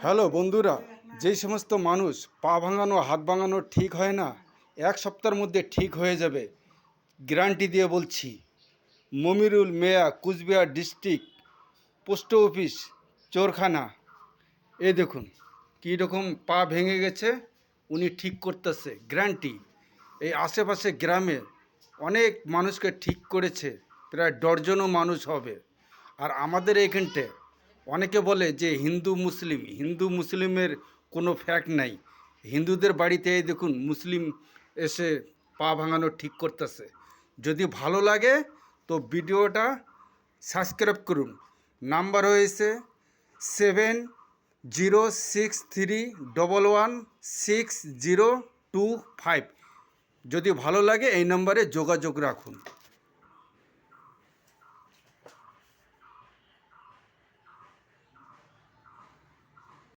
Hello বন্ধুরা, যেই সমস্ত মানুষ পা ভাঙানো হাত ভাঙানো ঠিক হয় না, এক সপ্তাহের মধ্যে ঠিক হয়ে যাবে, গ্যারান্টি দিয়ে বলছি। মমিরুল মেয়া, কুচবিহার ডিস্ট্রিক্ট, পোস্ট অফিস, চোরখানা। এই দেখুন কী রকম পা ভেঙে গেছে, উনি ঠিক করতেছে, গ্যারান্টি। এই আশেপাশে গ্রামে অনেক মানুষকে ঠিক করেছে, প্রায় ডজনও মানুষ হবে। আর আমাদের এইখানটে অনেকে বলে যে হিন্দু মুসলিমের কোনো ফ্যাক্ট নাই। হিন্দুদের বাড়িতে এই দেখুন মুসলিম এসে পা ভাঙানো ঠিক করতেছে। যদি ভালো লাগে তো ভিডিওটা সাবস্ক্রাইব করুন। নাম্বার হয়েছে 7063116025। যদি ভালো লাগে এই নম্বরে যোগাযোগ রাখুন।